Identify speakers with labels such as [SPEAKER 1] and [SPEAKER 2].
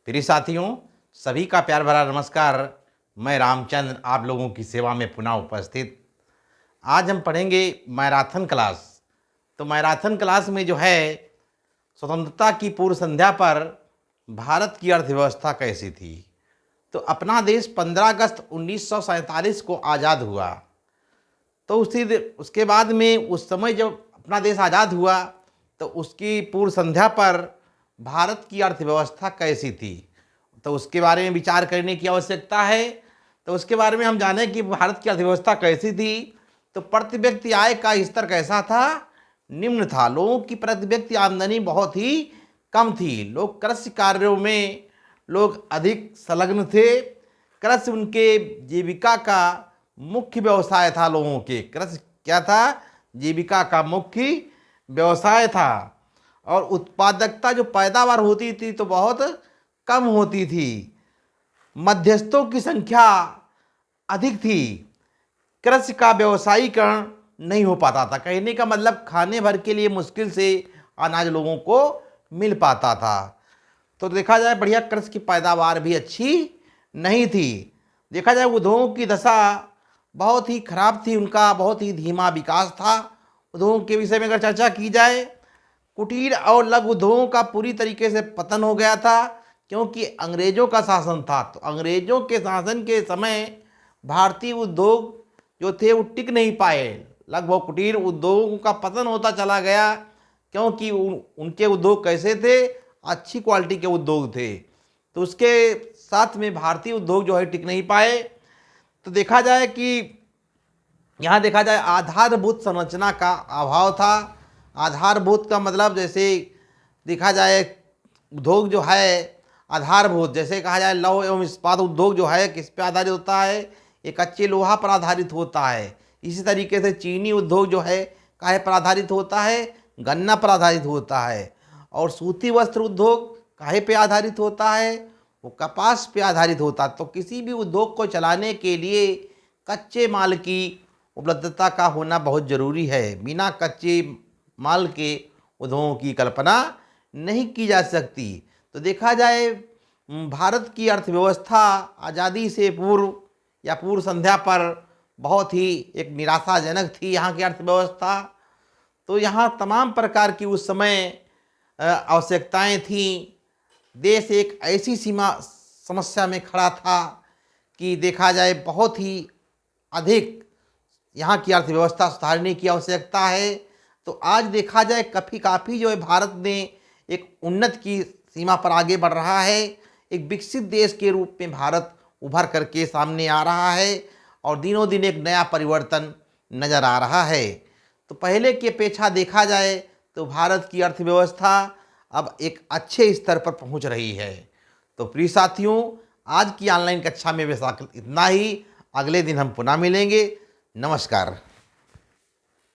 [SPEAKER 1] प्रिय साथियों, सभी का प्यार भरा नमस्कार। मैं रामचंद्र आप लोगों की सेवा में पुनः उपस्थित। आज हम पढ़ेंगे मैराथन क्लास। तो मैराथन क्लास में जो है स्वतंत्रता की पूर्व संध्या पर भारत की अर्थव्यवस्था कैसी थी। तो अपना देश 15 अगस्त 1947 को आज़ाद हुआ। तो उसके बाद में उस समय जब अपना देश आज़ाद हुआ तो उसकी पूर्व संध्या पर भारत की अर्थव्यवस्था कैसी थी, तो उसके बारे में विचार करने की आवश्यकता है। तो उसके बारे में हम जानें कि भारत की अर्थव्यवस्था कैसी थी। तो प्रति व्यक्ति आय का स्तर कैसा था, निम्न था। लोगों की प्रति व्यक्ति आमदनी बहुत ही कम थी। लोग कृषि कार्यों में लोग अधिक संलग्न थे। कृषि उनके जीविका का मुख्य व्यवसाय था। लोगों के कृषि क्या था, जीविका का मुख्य व्यवसाय था। और उत्पादकता जो पैदावार होती थी तो बहुत कम होती थी। मध्यस्थों की संख्या अधिक थी। कृषि का व्यवसायीकरण नहीं हो पाता था। कहने का मतलब खाने भर के लिए मुश्किल से अनाज लोगों को मिल पाता था। तो देखा जाए बढ़िया कृषि की पैदावार भी अच्छी नहीं थी। देखा जाए उद्योगों की दशा बहुत ही खराब थी। उनका बहुत ही धीमा विकास था। उद्योगों के विषय में अगर चर्चा की जाए, कुटीर और लघु उद्योगों का पूरी तरीके से पतन हो गया था, क्योंकि अंग्रेजों का शासन था। तो अंग्रेजों के शासन के समय भारतीय उद्योग जो थे वो टिक नहीं पाए। लगभग कुटीर उद्योगों का पतन होता चला गया, क्योंकि उनके उद्योग कैसे थे, अच्छी क्वालिटी के उद्योग थे। तो उसके साथ में भारतीय उद्योग जो है टिक नहीं पाए। तो देखा जाए कि यहाँ देखा जाए आधारभूत संरचना का अभाव था। आधारभूत का मतलब जैसे देखा जाए उद्योग जो है आधारभूत, जैसे कहा जाए लौह एवं इस्पात उद्योग जो है किस पे आधारित होता है, एक कच्चे लोहा पर आधारित होता है। इसी तरीके से चीनी उद्योग जो है काहे पर आधारित होता है, गन्ना पर आधारित होता है। और सूती वस्त्र उद्योग काहे पे आधारित होता है, वो कपास पे आधारित होता है। तो किसी भी उद्योग को चलाने के लिए कच्चे माल की उपलब्धता का होना बहुत ज़रूरी है। बिना कच्चे माल के उद्योगों की कल्पना नहीं की जा सकती। तो देखा जाए भारत की अर्थव्यवस्था आज़ादी से पूर्व या पूर्व संध्या पर बहुत ही एक निराशाजनक थी यहाँ की अर्थव्यवस्था। तो यहाँ तमाम प्रकार की उस समय आवश्यकताएं थीं। देश एक ऐसी सीमा समस्या में खड़ा था कि देखा जाए बहुत ही अधिक यहाँ की अर्थव्यवस्था सुधारने की आवश्यकता है। तो आज देखा जाए काफ़ी जो है भारत ने एक उन्नत की सीमा पर आगे बढ़ रहा है। एक विकसित देश के रूप में भारत उभर करके सामने आ रहा है और दिनों दिन एक नया परिवर्तन नज़र आ रहा है। तो पहले की अपेक्षा देखा जाए तो भारत की अर्थव्यवस्था अब एक अच्छे स्तर पर पहुंच रही है। तो प्रिय साथियों, आज की ऑनलाइन कक्षा में बस इतना ही। अगले दिन हम पुनः मिलेंगे। नमस्कार।